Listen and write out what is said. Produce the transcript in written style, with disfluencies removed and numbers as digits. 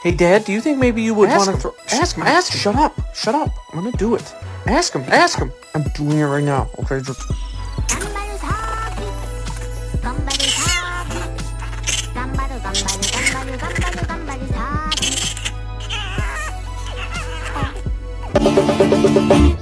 Hey, Dad, do you think maybe you would want to throw... Ask him. Shut up. I'm gonna do it. Ask him. I'm doing it right now. Okay, just... Thank you.